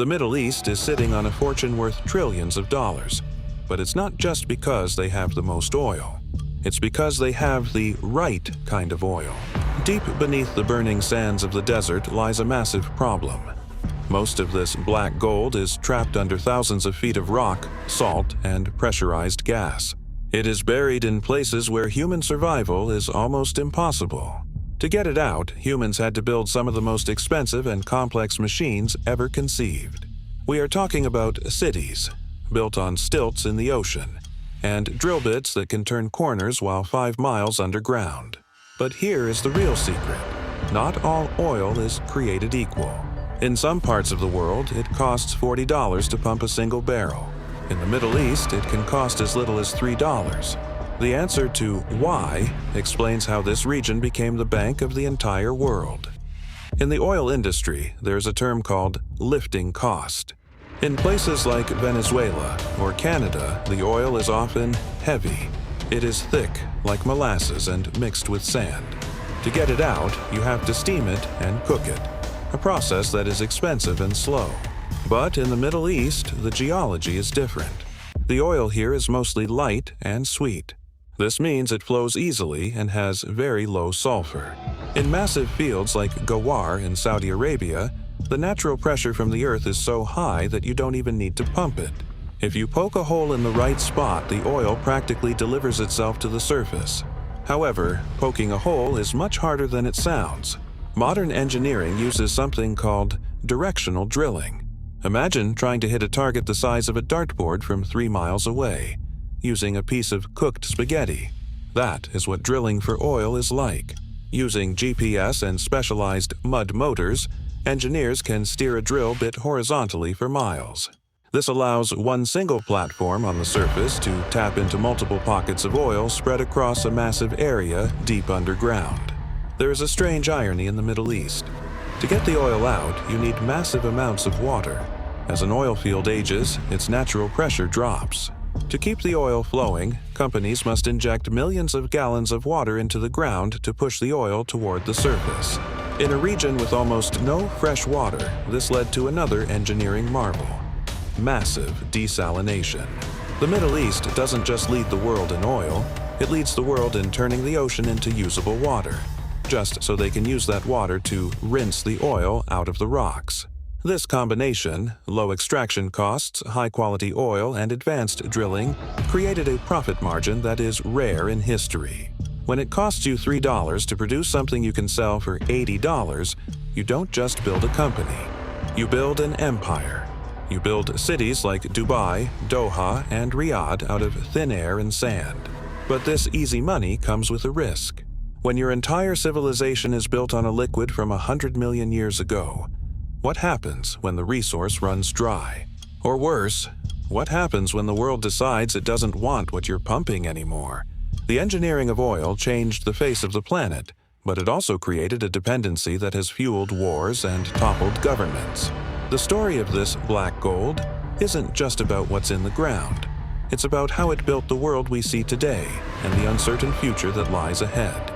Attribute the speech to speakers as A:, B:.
A: The Middle East is sitting on a fortune worth trillions of dollars. But it's not just because they have the most oil. It's because they have the right kind of oil. Deep beneath the burning sands of the desert lies a massive problem. Most of this black gold is trapped under thousands of feet of rock, salt, and pressurized gas. It is buried in places where human survival is almost impossible. To get it out, humans had to build some of the most expensive and complex machines ever conceived. We are talking about cities, built on stilts in the ocean, and drill bits that can turn corners while 5 miles underground. But here is the real secret. Not all oil is created equal. In some parts of the world, it costs $40 to pump a single barrel. In the Middle East, it can cost as little as $3. The answer to why explains how this region became the bank of the entire world. In the oil industry, there's a term called lifting cost. In places like Venezuela or Canada, the oil is often heavy. It is thick, like molasses, and mixed with sand. To get it out, you have to steam it and cook it, a process that is expensive and slow. But in the Middle East, the geology is different. The oil here is mostly light and sweet. This means it flows easily and has very low sulfur. In massive fields like Ghawar in Saudi Arabia, the natural pressure from the earth is so high that you don't even need to pump it. If you poke a hole in the right spot, the oil practically delivers itself to the surface. However, poking a hole is much harder than it sounds. Modern engineering uses something called directional drilling. Imagine trying to hit a target the size of a dartboard from 3 miles away, using a piece of cooked spaghetti. That is what drilling for oil is like. Using GPS and specialized mud motors, engineers can steer a drill bit horizontally for miles. This allows one single platform on the surface to tap into multiple pockets of oil spread across a massive area deep underground. There is a strange irony in the Middle East. To get the oil out, you need massive amounts of water. As an oil field ages, its natural pressure drops. To keep the oil flowing, companies must inject millions of gallons of water into the ground to push the oil toward the surface. In a region with almost no fresh water, this led to another engineering marvel: massive desalination. The Middle East doesn't just lead the world in oil, it leads the world in turning the ocean into usable water, just so they can use that water to rinse the oil out of the rocks. This combination, low extraction costs, high-quality oil, and advanced drilling, created a profit margin that is rare in history. When it costs you $3 to produce something you can sell for $80, you don't just build a company. You build an empire. You build cities like Dubai, Doha, and Riyadh out of thin air and sand. But this easy money comes with a risk. When your entire civilization is built on a liquid from 100 million years ago, what happens when the resource runs dry? Or worse, what happens when the world decides it doesn't want what you're pumping anymore? The engineering of oil changed the face of the planet, but it also created a dependency that has fueled wars and toppled governments. The story of this black gold isn't just about what's in the ground. It's about how it built the world we see today and the uncertain future that lies ahead.